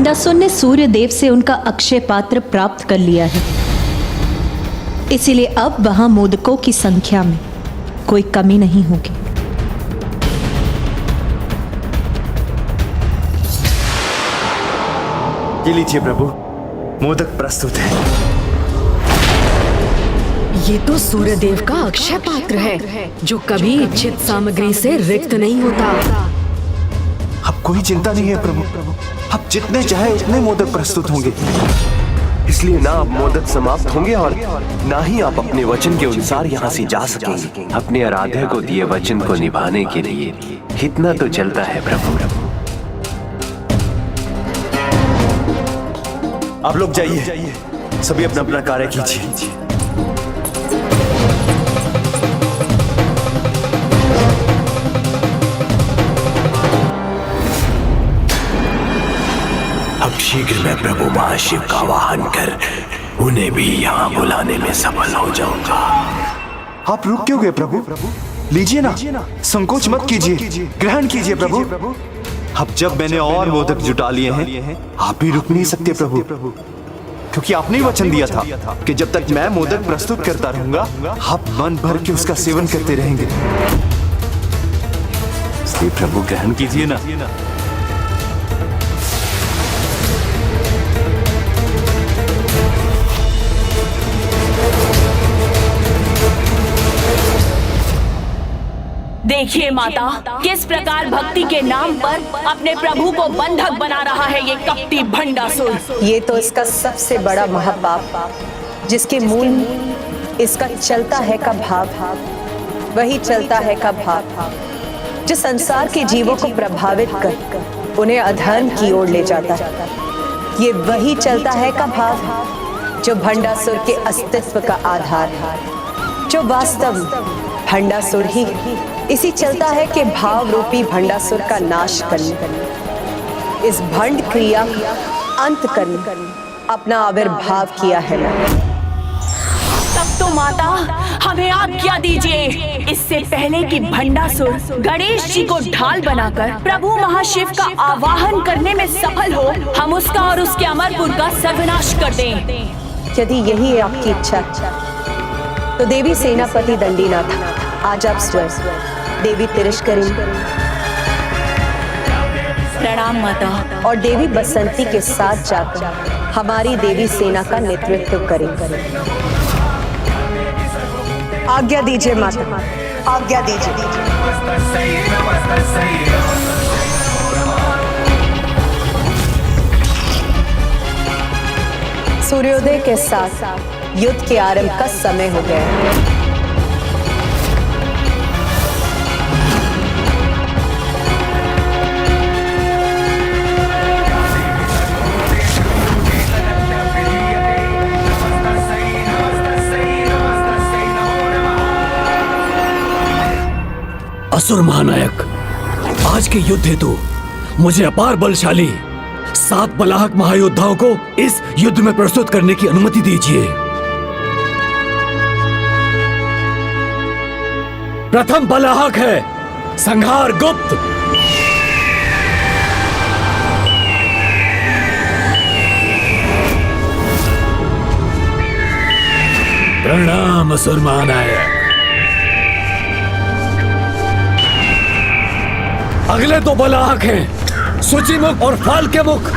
भंडासुर ने सूर्य देव से उनका अक्षय पात्र प्राप्त कर लिया है, इसीलिए अब वहां मोदकों की संख्या में कोई कमी नहीं होगी। ये लीजिए प्रभु, मोदक प्रस्तुत है। ये तो सूर्य देव का अक्षय पात्र है, जो कभी इच्छित सामग्री से रिक्त नहीं होता। अब कोई चिंता नहीं है प्रभु, अब जितने चाहे उतने मोदक प्रस्तुत होंगे। इसलिए ना अब मोदक समाप्त होंगे और ना ही आप अपने वचन के अनुसार यहाँ से जा सकेंगे। अपने आराध्य को दिए वचन को निभाने के लिए इतना तो चलता है प्रभु। आप लोग जाइए, सभी अपना अपना कार्य कीजिए। अब शीघ्र मैं प्रभु महाशिव का वाहन कर उन्हें भी यहाँ बुलाने में सफल हो जाऊंगा। आप रुक क्यों गए प्रभु? लीजिए ना, संकोच मत कीजिए, ग्रहण कीजिए प्रभु। अब जब मैंने और मोदक जुटा लिए हैं, आप भी रुक नहीं सकते प्रभु, क्योंकि आपने ही वचन दिया था कि जब तक मैं मोदक प्रस्तुत करता रहूंगा, आप मन भर के उसका सेवन करते रहेंगे। इसलिए प्रभु ग्रहण कीजिए ना। देखिए माता, किस प्रकार भक्ति के नाम पर अपने प्रभु को बंधक बना रहा है ये कपटी भंडासुर। ये तो इसका सबसे बड़ा महापाप, जिसके मूल में इसका चलता है का भाव, वही चलता है का भाव जो संसार के जीवों को प्रभावित कर उन्हें अधर्म की ओर ले जाता है। ये वही चलता है का भाव जो भंडासुर के अस्तित्व का आधार है, जो वास्तव भंडासुर ही इसी चलता है कि भाव रूपी भंडासुर का नाश करने, इस भंड क्रिया अंत करने अपना आविर्भाव किया है। तब तो माता हमें आज्ञा दीजिए, इससे पहले कि भंडासुर गणेश जी को ढाल बनाकर प्रभु महाशिव का आवाहन करने में सफल हो, हम उसका और उसके अमरपुर का सर्वनाश कर दें। यदि यही है आपकी इच्छा तो देवी सेनापति दंडीनाथ, आज आप स्वयं देवी तिरस्करी प्रणाम माता। और देवी बसंती के साथ जाकर हमारी देवी सेना का नेतृत्व करें। आज्ञा दीजिए माता, आज्ञा दीजिए। सूर्योदय के साथ युद्ध के आरंभ का समय हो गया है। असुर महानायक, आज के युद्ध हेतु मुझे अपार बलशाली 7 बलाहक महायोद्धाओं को इस युद्ध में प्रस्तुत करने की अनुमति दीजिए। प्रथम बलाहक है संहार गुप्त। प्रणाम असुर महानायक। अगले 2 बलाहक हैं सूचिमुख और फाल्के मुख।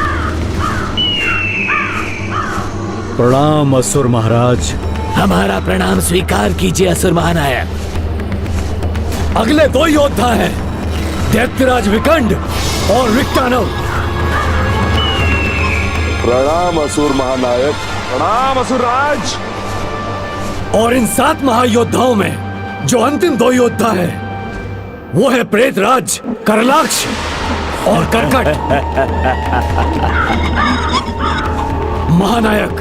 प्रणाम असुर महाराज। हमारा प्रणाम स्वीकार कीजिए असुर महानायक। अगले 2 योद्धा हैं दैत्यराज विकंड और विकटानव। प्रणाम असुर महानायक। प्रणाम असुर राज। और इन 7 महायोद्धाओं में जो अंतिम 2 योद्धा हैं वो है प्रेतराज करलाक्ष और करकट। महानायक,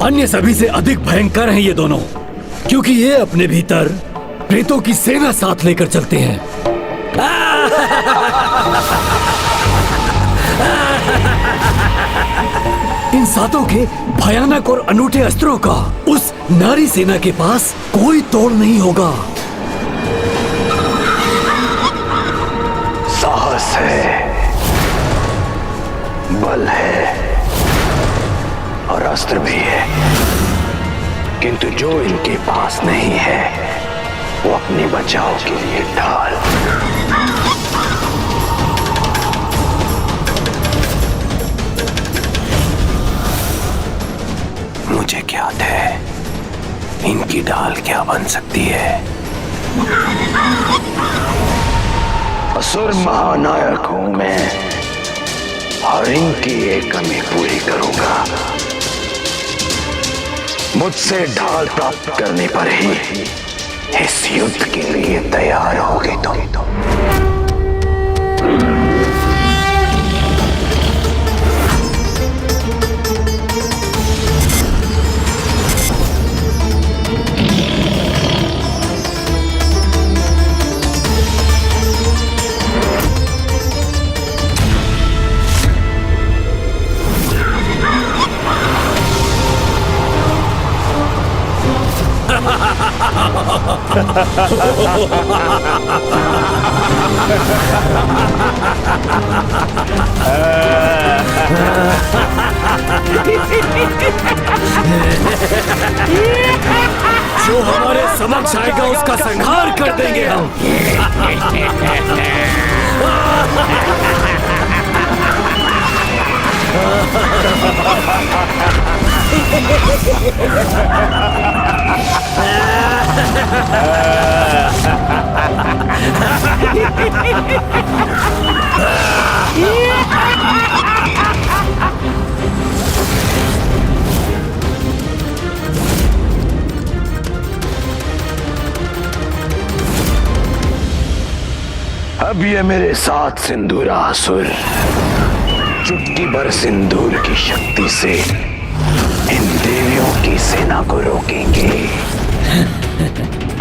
अन्य सभी से अधिक भयंकर हैं ये दोनों, क्योंकि ये अपने भीतर प्रेतों की सेना साथ लेकर चलते हैं। इन 7 के भयानक और अनूठे अस्त्रों का उस नारी सेना के पास कोई तोड़ नहीं होगा। साहस है, बल है और अस्त्र भी है, किंतु जो इनके पास नहीं है वो अपने बचाव के लिए ढाल। मुझे ज्ञात है इनकी ढाल क्या बन सकती है। असुर महानायक हूं मैं और इनकी एक कमी पूरी करूंगा। मुझसे ढाल प्राप्त करने पर ही इस युद्ध के लिए तैयार होगे तुम। जो हमारे समक्ष आएगा उसका संहार कर देंगे हम। अब ये मेरे साथ सिंदूरासुर चुटकी भर सिंदूर की शक्ति से इन देवियों की सेना को रोकेंगे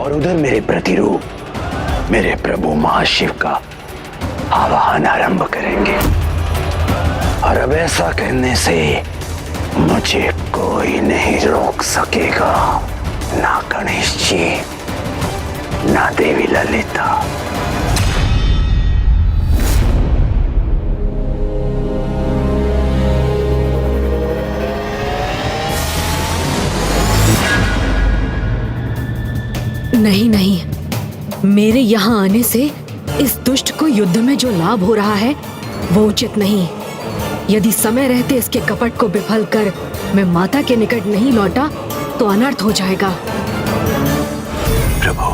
और उधर मेरे प्रतिरूप मेरे प्रभु महाशिव का आवाहन आरंभ करेंगे। और अब ऐसा कहने से मुझे कोई नहीं रोक सकेगा, ना गणेश जी ना देवी ललिता। नहीं नहीं, मेरे यहाँ आने से इस दुष्ट को युद्ध में जो लाभ हो रहा है वो उचित नहीं। यदि समय रहते इसके कपट को विफल कर मैं माता के निकट नहीं लौटा तो अनर्थ हो जाएगा। प्रभु,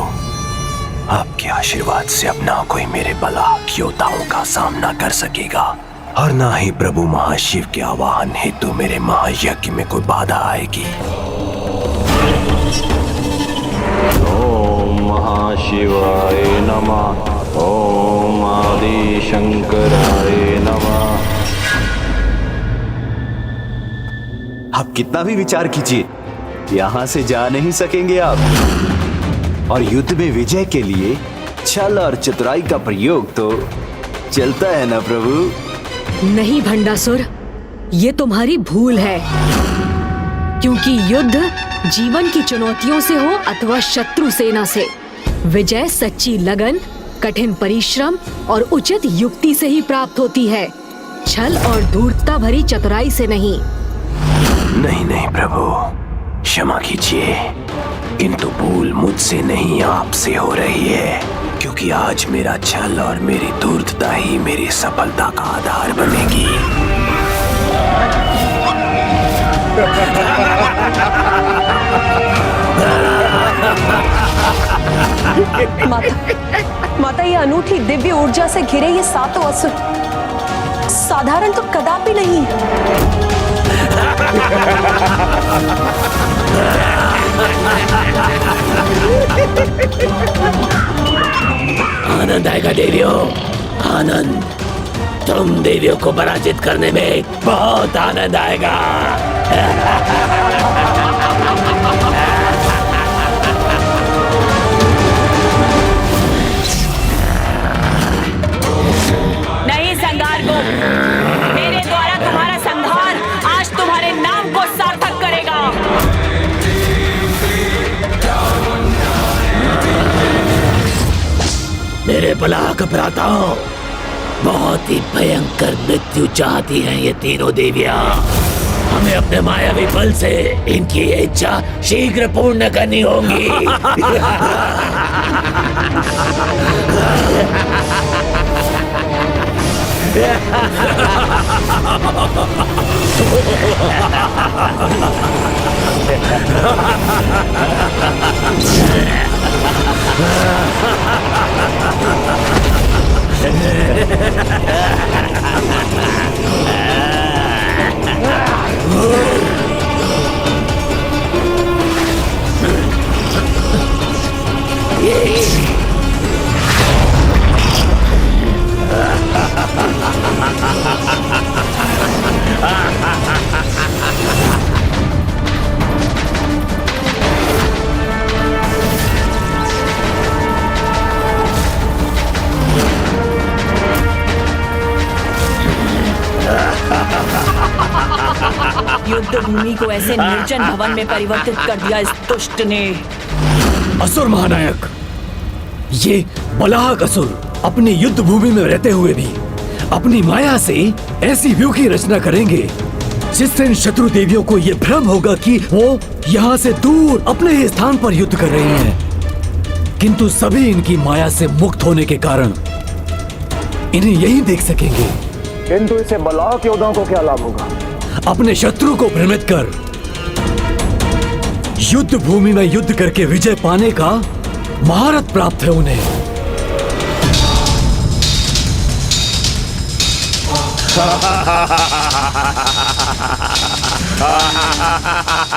आपके आशीर्वाद से अब ना कोई मेरे बलवान योद्धाओं का सामना कर सकेगा और ना ही प्रभु महाशिव के आवाहन हेतु मेरे महायज्ञ में कोई बाधा आएगी। ओम महाशिवाय नमः। ओम आदि शंकराय नमः। आप कितना भी विचार कीजिए, यहां से जा नहीं सकेंगे आप। और युद्ध में विजय के लिए छल और चतुराई का प्रयोग तो चलता है ना प्रभु। नहीं भंडासुर, ये तुम्हारी भूल है, क्योंकि युद्ध जीवन की चुनौतियों से हो अथवा शत्रु सेना से, विजय सच्ची लगन, कठिन परिश्रम और उचित युक्ति से ही प्राप्त होती है, छल और धूर्तता भरी चतुराई से नहीं। नहीं नहीं प्रभु, क्षमा कीजिए, किंतु भूल मुझसे नहीं आपसे हो रही है, क्योंकि आज मेरा छल और मेरी धूर्तता ही मेरी सफलता का आधार बनेगी। माता, ये अनूठी दिव्य ऊर्जा से घिरे ये सातों असुर साधारण तो कदापि नहीं। आनंद आएगा देवियों, आनंद। तुम देवियों को पराजित करने में बहुत आनंद आएगा। नहीं संगार को, मेरे द्वारा तुम्हारा संहार आज तुम्हारे नाम को सार्थक करेगा। मेरे बलाक भ्राताओं, बहुत ही भयंकर मृत्यु चाहती हैं ये तीनों देवियां। हमें अपने मायावी बल से इनकी ये इच्छा शीघ्र पूर्ण करनी होगी। युद्ध भूमि को ऐसे निर्जन भवन में परिवर्तित कर दिया इस दुष्ट ने। असुर महानायक, ये बलाहक असुर अपनी युद्ध भूमि में रहते हुए भी अपनी माया से ऐसी व्यू की रचना करेंगे जिससे इन शत्रु देवियों को ये भ्रम होगा कि वो यहाँ से दूर अपने ही स्थान पर युद्ध कर रही हैं। किंतु सभी इनकी माया से मुक्त होने के कारण इन्हें यही देख सकेंगे। किंतु इसे बलाहक योद्धाओं को क्या लाभ होगा? अपने शत्रु को भ्रमित कर युद्ध भूमि में युद्ध करके विजय पाने का महारत प्राप्त है उन्हें।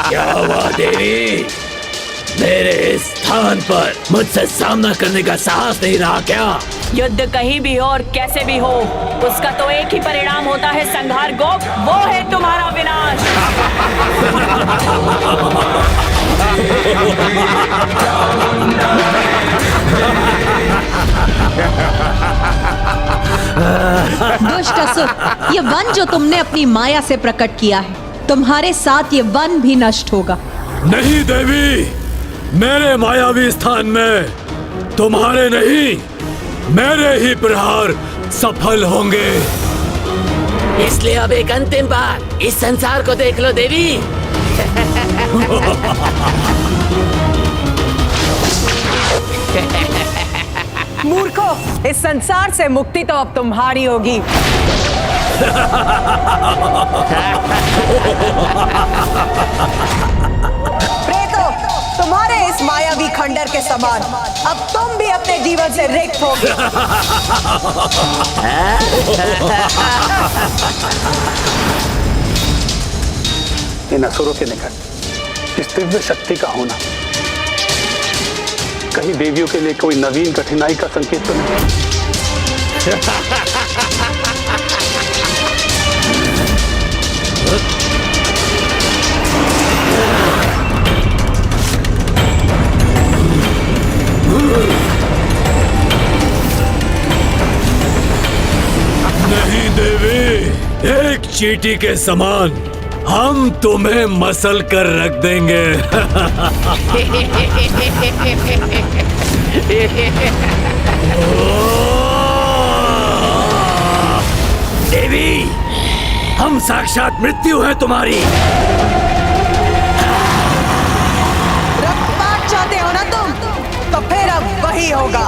क्या हुआ देवी? मेरे इस स्थान पर मुझसे सामना करने का साहस नहीं रहा क्या? युद्ध कहीं भी हो और कैसे भी हो, उसका तो एक ही परिणाम होता है संहार गोप, वो है तुम्हारा विनाश। दुष्ट असुर, ये वन जो तुमने अपनी माया से प्रकट किया है, तुम्हारे साथ ये वन भी नष्ट होगा। नहीं देवी, मेरे मायावी स्थान में तुम्हारे नहीं, मेरे ही प्रहार सफल होंगे। इसलिए अब एक अंतिम बार इस संसार को देख लो देवी। मूर्खो, इस संसार से मुक्ति तो अब तुम्हारी होगी। प्रेतो, तुम्हारे इस मायावी खंडर के समान अब तुम भी अपने जीवन से रिक्त होगे। इन असुरों के निकट इस दिव्य शक्ति का होना कहीं देवियों के लिए कोई नवीन कठिनाई का संकेत तो नहीं? नहीं देवी, एक चींटी के समान हम तुम्हें मसल कर रख देंगे। देवी, हम साक्षात मृत्यु है तुम्हारी। रक्तपात चाहते हो ना तुम? तो फिर अब वही होगा।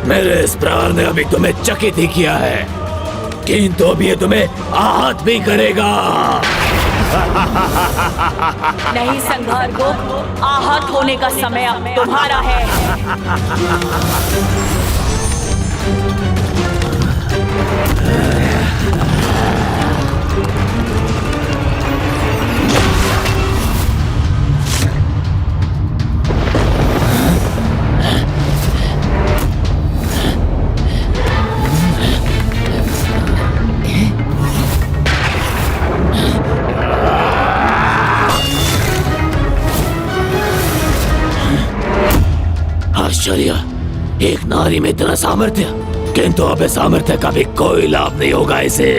मेरे इस प्रहार ने अभी तुम्हें चकित ही किया है, किंतु अब ये तुम्हें आहत भी करेगा। नहीं संघार को, आहत होने का समय अब तुम्हारा है। आश्चर्य, एक नारी में इतना सामर्थ्य, किंतु अब इस सामर्थ्य का भी कोई लाभ नहीं होगा इसे।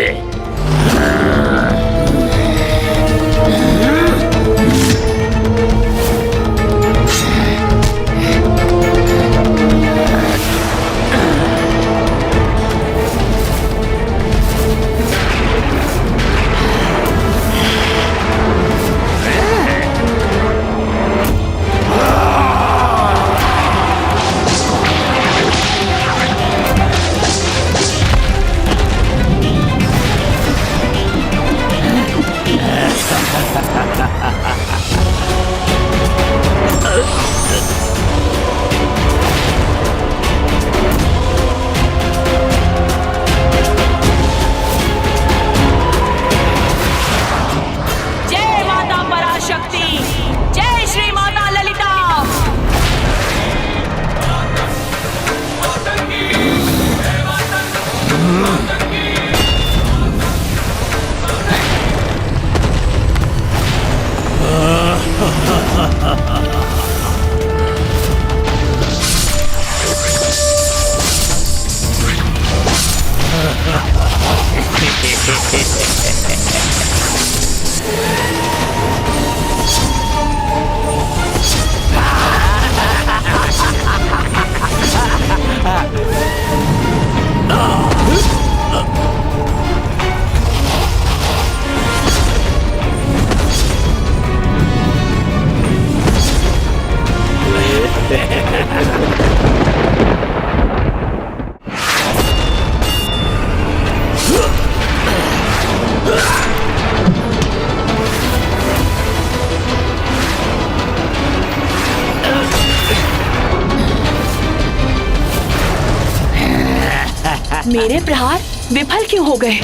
मेरे प्रहार विफल क्यों हो गए?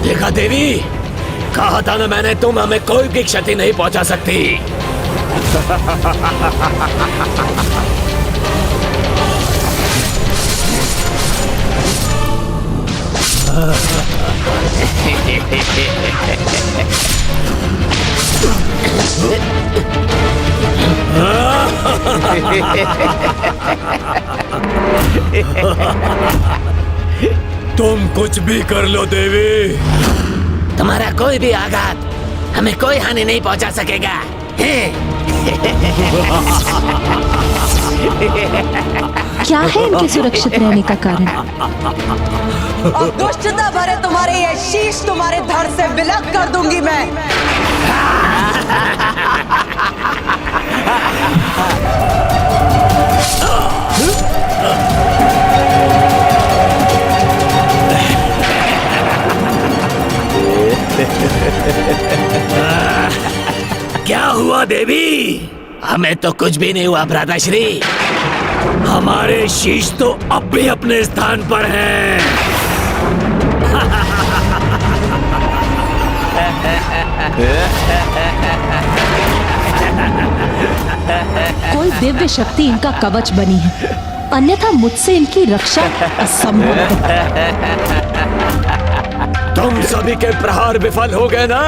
देखा देवी, कहा था ना मैंने, तुम हमें कोई भी क्षति नहीं पहुंचा सकती। तुम कुछ भी कर लो देवी, तुम्हारा कोई भी आघात हमें कोई हानि नहीं पहुंचा सकेगा। क्या है इनके सुरक्षित रहने का कारण? और दुष्टता भरे तुम्हारे ये शीश तुम्हारे धड़ से विलग कर दूंगी मैं। क्या हुआ देवी? हमें तो कुछ भी नहीं हुआ भ्राताश्री। हमारे शीश तो अब भी अपने स्थान पर हैं। कोई दिव्य शक्ति इनका कवच बनी है, अन्यथा मुझसे इनकी रक्षा असंभव है। तुम सभी के प्रहार विफल हो गए ना?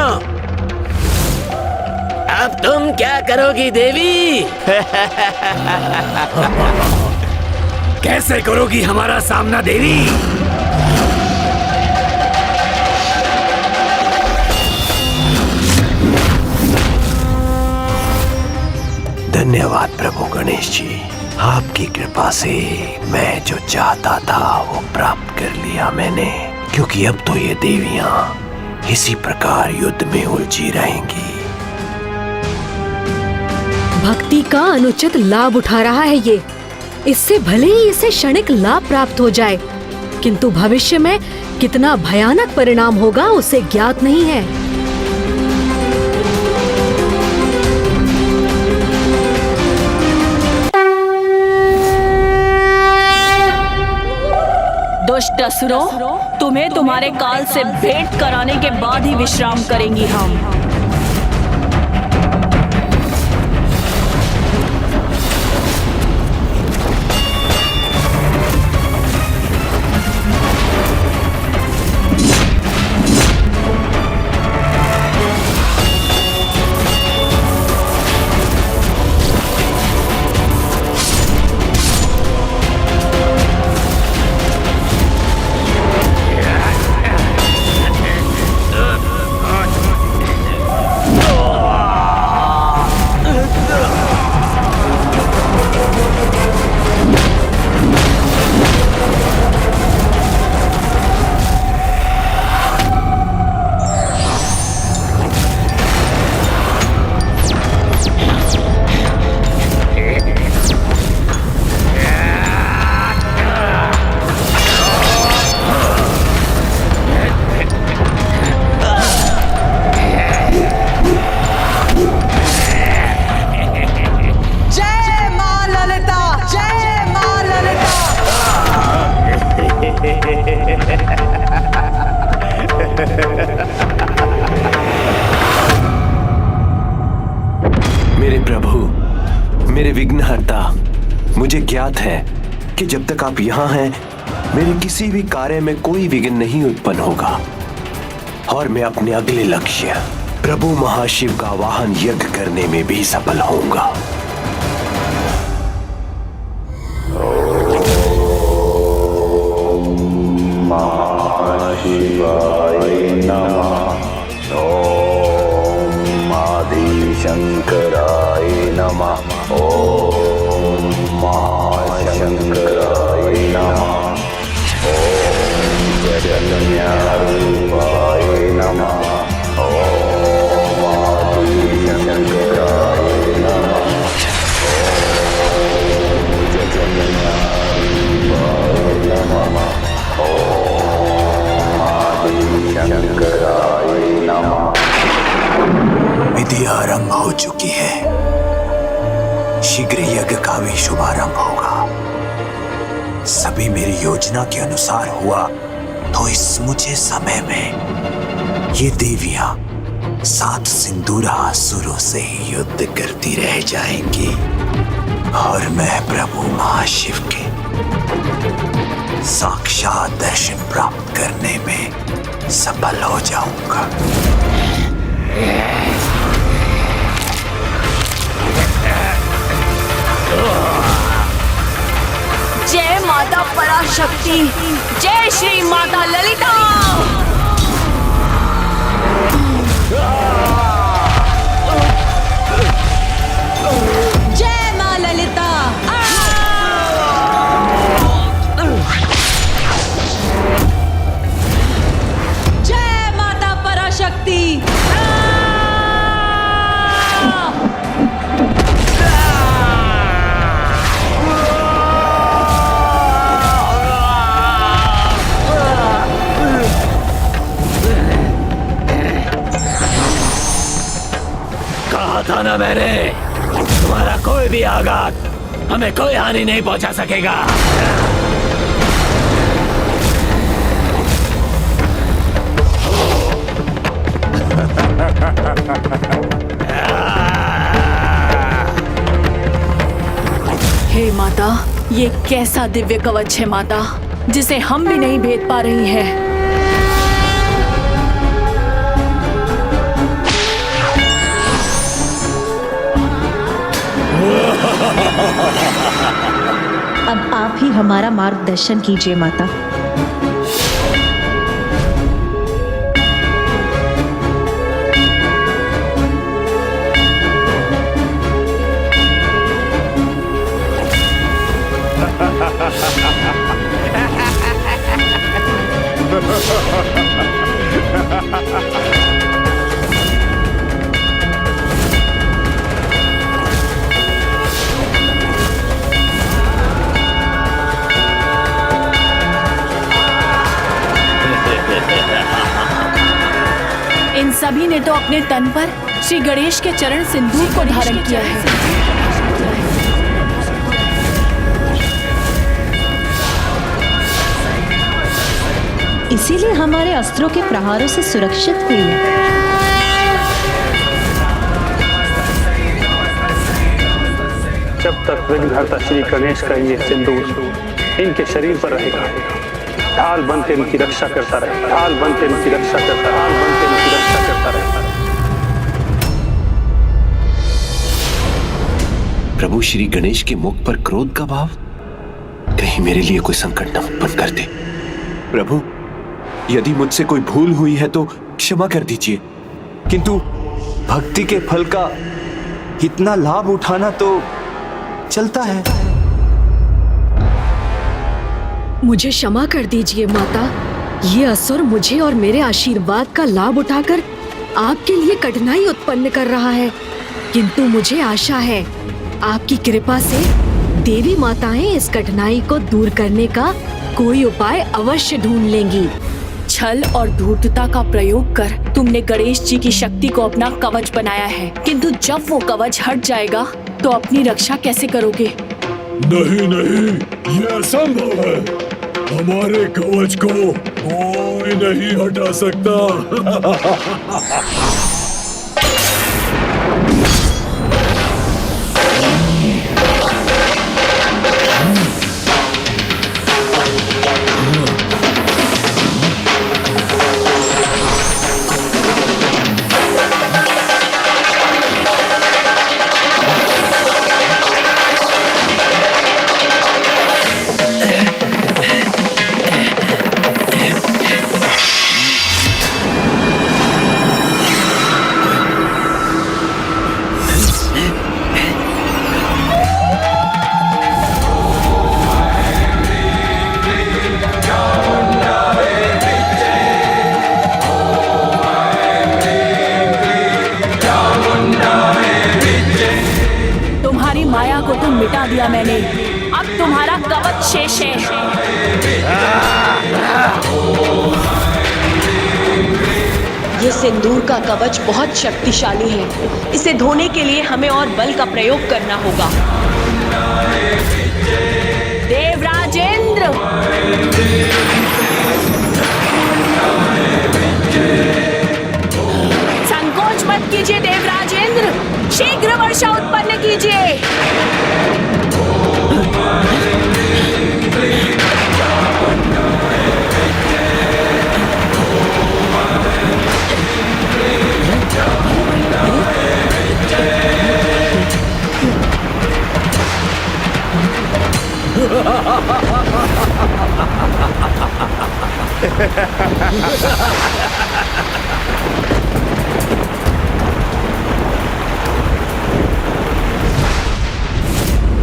अब तुम क्या करोगी देवी? कैसे करोगी हमारा सामना देवी? धन्यवाद प्रभु गणेश जी, आपकी कृपा से मैं जो चाहता था वो प्राप्त कर लिया मैंने, क्योंकि अब तो ये देवियां इसी प्रकार युद्ध में उलझी रहेंगी। भक्ति का अनुचित लाभ उठा रहा है ये। इससे भले ही इसे क्षणिक लाभ प्राप्त हो जाए, किंतु भविष्य में कितना भयानक परिणाम होगा उसे ज्ञात नहीं है। दुष्ट असुरों, तुम्हें तुम्हारे काल से भेंट कराने के बाद ही विश्राम करेंगी हम। मेरे प्रभु, मेरे विघ्नहर्ता, मुझे ज्ञात है कि जब तक आप यहाँ हैं, मेरे किसी भी कार्य में कोई विघ्न नहीं उत्पन्न होगा और मैं अपने अगले लक्ष्य प्रभु महाशिव का वाहन यज्ञ करने में भी सफल होऊंगा। शंकराय नमः। ओम महाशंकराय नमः। ओम जगन्नाथाय नमः। ओम आदिशंकराय नमः। ओम जगन्नाथाय नमः। ओम आदिशंकराय नमः। विधि आरंभ हो चुकी है, शीघ्र यज्ञ का भी शुभारंभ होगा। सभी मेरी योजना के अनुसार हुआ तो इस मुझे समय में ये देवियां 7 सिंदूरा असुरों से ही युद्ध करती रह जाएंगी और मैं प्रभु महाशिव के साक्षात दर्शन प्राप्त करने में सफल हो जाऊंगा। जय माता पराशक्ति, जय श्री माता ललिता। जय मां ललिता। जय माता पराशक्ति। था ना मैंने, तुम्हारा कोई भी आघात हमें कोई हानि नहीं पहुंचा सकेगा। हे माता, ये कैसा दिव्य कवच है माता, जिसे हम भी नहीं भेद पा रही है। अब आप ही हमारा मार्गदर्शन कीजिए माता। Ha ha ha ha! तो अपने तन पर श्री गणेश के चरण सिंदूर को धारण किया है। इसीलिए हमारे अस्त्रों के प्रहारों से सुरक्षित हुई है। जब तक विघ्नहर्ता श्री गणेश का ये सिंदूर इनके शरीर पर रहेगा, ढाल बन के इनकी रक्षा करता रहेगा, ढाल बन के इनकी रक्षा करता, ढाल बन के इनकी रक्षा करता रहेगा। प्रभु श्री गणेश के मुख पर क्रोध का भाव, कहीं मेरे लिए कोई संकट न उत्पन्न कर दे। प्रभु, यदि मुझसे कोई भूल हुई है तो क्षमा कर दीजिए, किंतु भक्ति के फल का इतना लाभ उठाना तो चलता है। मुझे क्षमा कर दीजिए माता। ये असुर मुझे और मेरे आशीर्वाद का लाभ उठाकर आपके लिए कठिनाई उत्पन्न कर रहा है, किंतु मुझे आशा है आपकी कृपा से देवी माताएं इस कठिनाई को दूर करने का कोई उपाय अवश्य ढूंढ लेंगी। छल और धूर्तता का प्रयोग कर तुमने गणेश जी की शक्ति को अपना कवच बनाया है, किंतु जब वो कवच हट जाएगा तो अपनी रक्षा कैसे करोगे? नहीं नहीं, ये असंभव है। हमारे कवच को कोई नहीं हटा सकता। मिटा दिया मैंने, अब तुम्हारा कवच शेष है। ये सिंदूर का कवच बहुत शक्तिशाली है, इसे धोने के लिए हमें और बल का प्रयोग करना होगा। देवराजेंद्र, संकोच मत कीजिए देवराजेंद्र, शीघ्र वर्षा उत्पन्न कीजिए।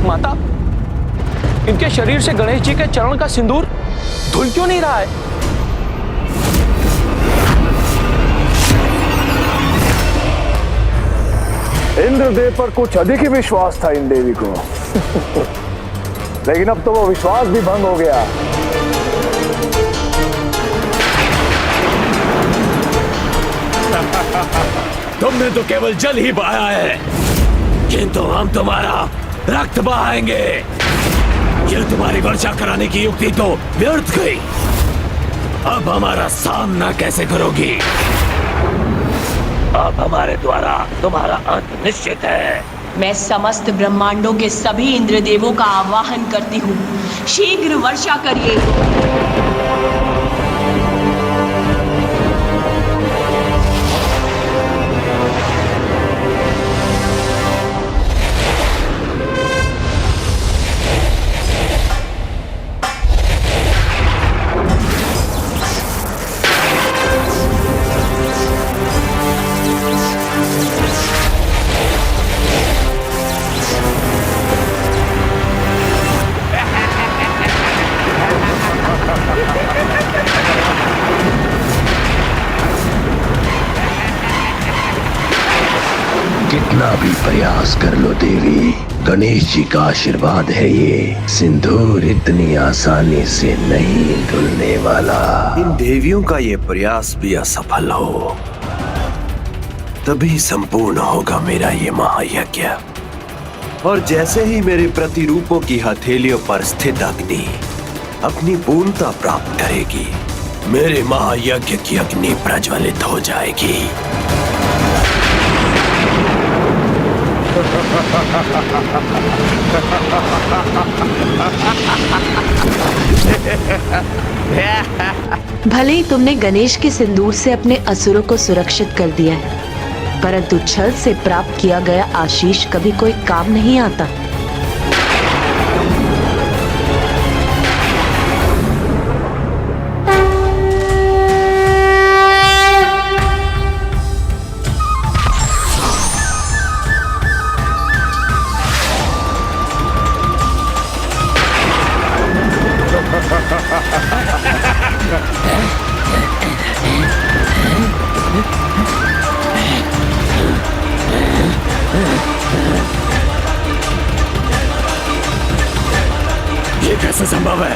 माता, इनके शरीर से गणेश जी के चरण का सिंदूर धुल क्यों नहीं रहा है? इंद्रदेव पर कुछ अधिक ही विश्वास था इन देवी को। लेकिन अब तो वो विश्वास भी भंग हो गया। तुमने तो केवल जल ही बहाया है, किंतु हम तुम्हारा रक्त बहाएंगे। ये तुम्हारी वर्षा कराने की युक्ति तो व्यर्थ गई। अब हमारा सामना कैसे करोगी? अब हमारे द्वारा तुम्हारा अंत निश्चित है। मैं समस्त ब्रह्मांडों के सभी इंद्रदेवों का आवाहन करती हूँ, शीघ्र वर्षा करिए। कितना भी प्रयास कर लो देवी, गणेश जी का आशीर्वाद है ये सिंदूर इतनी आसानी से नहीं धुलने वाला। इन देवियों का ये प्रयास भी असफल हो तभी संपूर्ण होगा मेरा ये महायज्ञ। और जैसे ही मेरे प्रतिरूपों की हथेलियों पर स्थित अग्नि अपनी पूर्णता प्राप्त करेगी, मेरे महायज्ञ की अग्नि प्रज्वलित हो जाएगी। भले ही तुमने गणेश के सिंदूर से अपने असुरों को सुरक्षित कर दिया है, परंतु छल से प्राप्त किया गया आशीष कभी कोई काम नहीं आता। ये कैसे संभव है?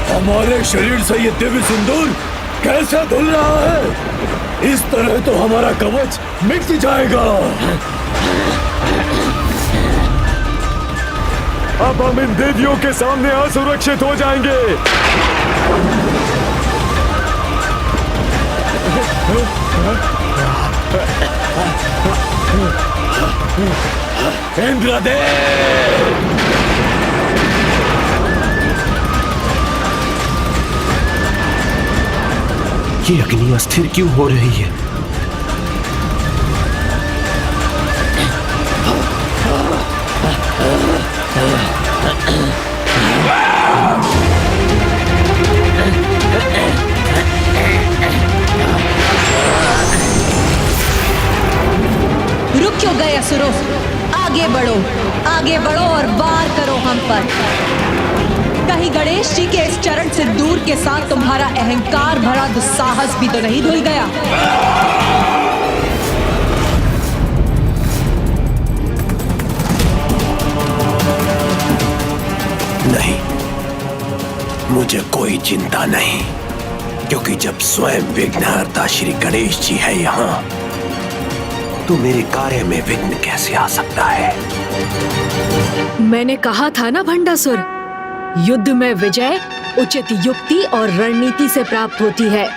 हमारे शरीर से ये दिव्य सिंदूर कैसे धुल रहा है? इस तरह तो हमारा कवच मिट जाएगा। अब हम इन देवियों के सामने असुरक्षित हो जाएंगे। इंद्रदेव! ये अग्नि अस्थिर क्यों हो रही है? रुक क्यों गए असुरों? आगे बढ़ो और वार करो हम पर। कहीं गणेश जी के इस चरण सिंदूर के साथ तुम्हारा अहंकार भरा दुस्साहस भी तो नहीं धुल गया? नहीं, मुझे कोई चिंता नहीं, क्योंकि जब स्वयं विघ्नहर्ता श्री गणेश जी है यहाँ, तो मेरे कार्य में विघ्न कैसे आ सकता है? मैंने कहा था ना भंडासुर, युद्ध में विजय उचित युक्ति और रणनीति से प्राप्त होती है,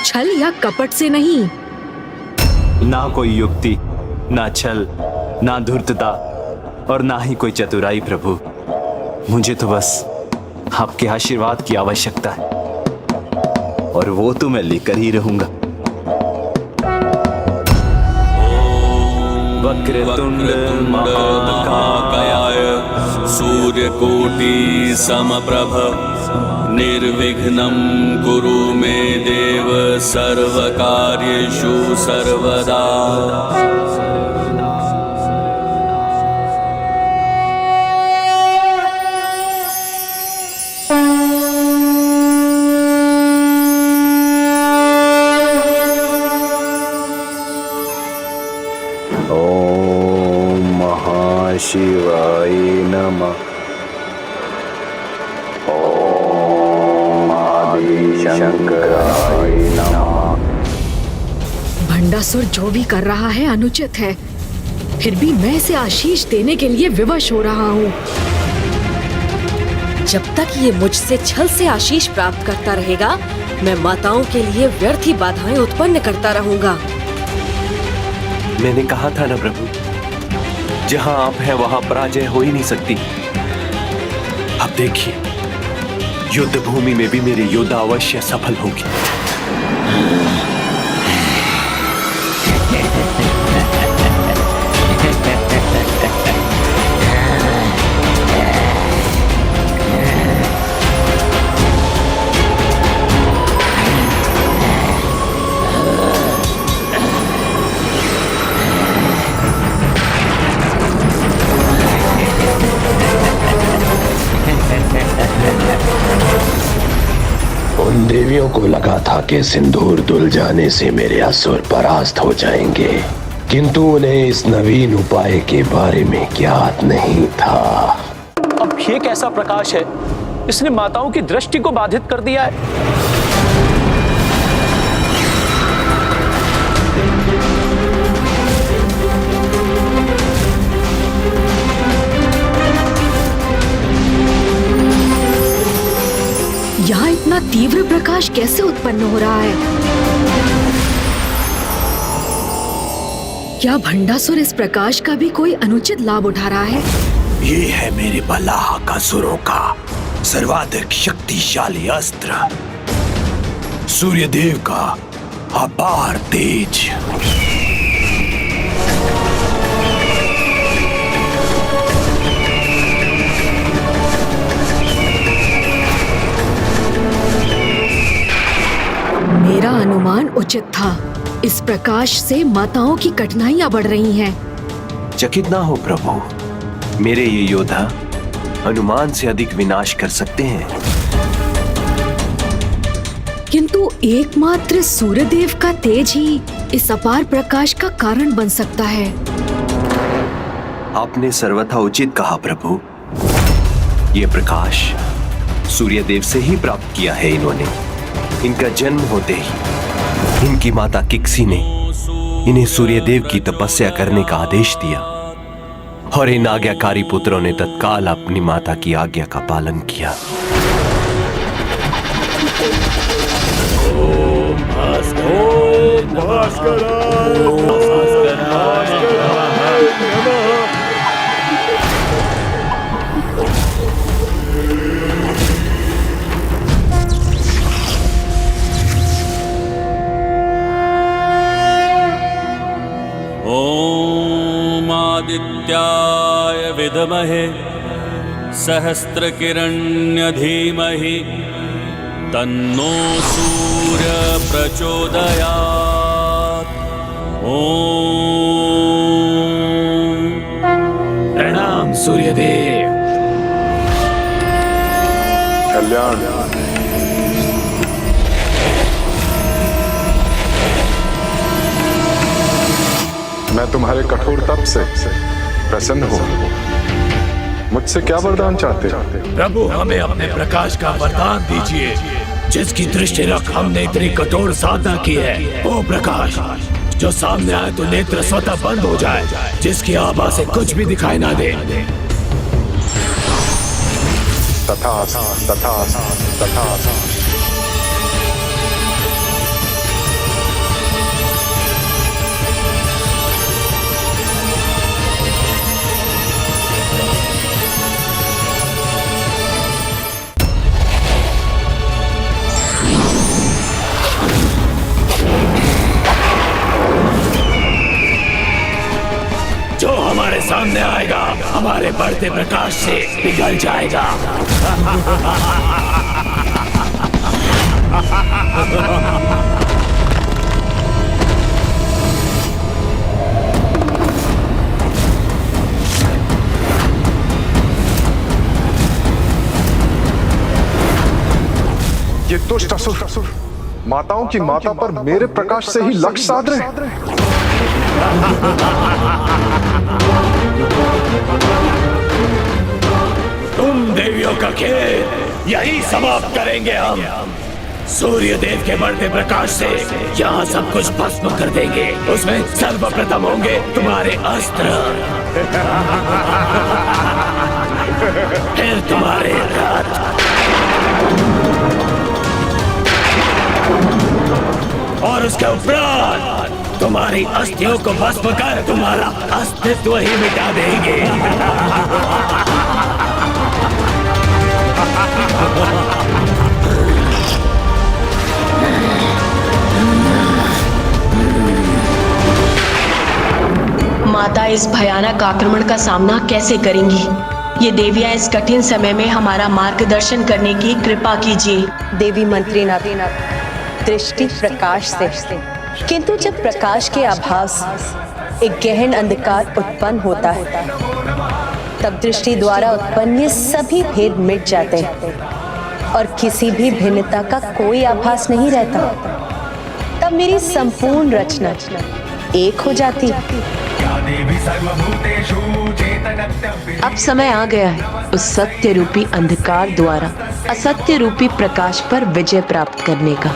छल या कपट से नहीं। ना कोई युक्ति, ना छल, ना धूर्तता और ना ही कोई चतुराई प्रभु। मुझे तो बस आपके आशीर्वाद की आवश्यकता है, और वो तो मैं लेकर ही रहूंगा। वक्रतुंड महाकाय सूर्यकोटि समप्रभ निर्विघ्नं कुरु मे देव सर्वकार्येषु सर्वदा। शिवाय नमः। ओम आदिशंकराय नमः। भंडासुर जो भी कर रहा है अनुचित है, फिर भी मैं इसे आशीष देने के लिए विवश हो रहा हूँ। जब तक ये मुझसे छल से आशीष प्राप्त करता रहेगा, मैं माताओं के लिए व्यर्थ ही बाधाएं उत्पन्न करता रहूंगा। मैंने कहा था ना प्रभु, जहां आप हैं वहां पराजय हो ही नहीं सकती। अब देखिए, युद्ध भूमि में भी मेरे योद्धा अवश्य सफल होंगे। उन देवियों को लगा था कि सिंदूर धुल जाने से मेरे असुर परास्त हो जाएंगे, किंतु उन्हें इस नवीन उपाय के बारे में ज्ञात नहीं था। अब ये कैसा प्रकाश है, इसने माताओं की दृष्टि को बाधित कर दिया है। प्रकाश कैसे उत्पन्न हो रहा है? क्या भंडासुर इस प्रकाश का भी कोई अनुचित लाभ उठा रहा है? ये है मेरे बलाहक असुरों का सर्वाधिक शक्तिशाली अस्त्र, सूर्यदेव का अपार तेज। मेरा अनुमान उचित था। इस प्रकाश से माताओं की कठिनाइयां बढ़ रही हैं। चकित ना हो प्रभु, मेरे ये योद्धा अनुमान से अधिक विनाश कर सकते हैं। किंतु एकमात्र सूर्यदेव का तेज ही इस अपार प्रकाश का कारण बन सकता है। आपने सर्वथा उचित कहा प्रभु। ये प्रकाश सूर्यदेव से ही प्राप्त किया है इन्होंने। इनका जन्म होते ही इनकी माता किक्सी ने इन्हें सूर्यदेव की तपस्या करने का आदेश दिया और इन आज्ञाकारी पुत्रों ने तत्काल अपनी माता की आज्ञा का पालन किया। ॐ आदित्याय विद्महे सहस्रकिरण्य धीमहि तन्नो सूर्य प्रचोदयात्। प्रणाम सूर्यदेव। कल्याण। मैं तुम्हारे कठोर तप से प्रसन्न हूँ। मुझसे क्या वरदान चाहते हो? प्रभु, हमें अपने प्रकाश का वरदान दीजिए। जिसकी दृष्टि रख हमने इतनी कठोर साधना की है, वो प्रकाश जो सामने आए तो नेत्र स्वतः बंद हो जाए, जिसकी आभा से कुछ भी दिखाई ना दे। तथास्तु, तथास्तु, तथास्तु। जो हमारे सामने आएगा हमारे बढ़ते प्रकाश से पिघल जाएगा। ये दुष्ट असुर माताओं की माता पर मेरे प्रकाश से ही लक्ष्य साध रहे। तुम देवियों का खेल यही समाप्त करेंगे हम। सूर्यदेव के बढ़ते प्रकाश से यहाँ सब कुछ भस्म कर देंगे। उसमें सर्वप्रथम होंगे तुम्हारे अस्त्र, फिर तुम्हारे रथ, और उसके उपरांत तुम्हारी अस्थियों को भस्म कर तुम्हारा अस्तित्व ही मिटा देंगे। माता इस भयानक आक्रमण का सामना कैसे करेंगी? ये देवियां इस कठिन समय में हमारा मार्गदर्शन करने की कृपा कीजिए। देवी मंत्री नाथ दृष्टि प्रकाश से, किंतु जब प्रकाश के आभास एक गहन अंधकार उत्पन्न होता है, तब दृष्टि द्वारा उत्पन्न ये सभी भेद मिट जाते हैं और किसी भी भिन्नता का कोई आभास नहीं रहता। तब मेरी संपूर्ण रचना एक हो जाती। अब समय आ गया है उस सत्य रूपी अंधकार द्वारा असत्य रूपी प्रकाश पर विजय प्राप्त करने का।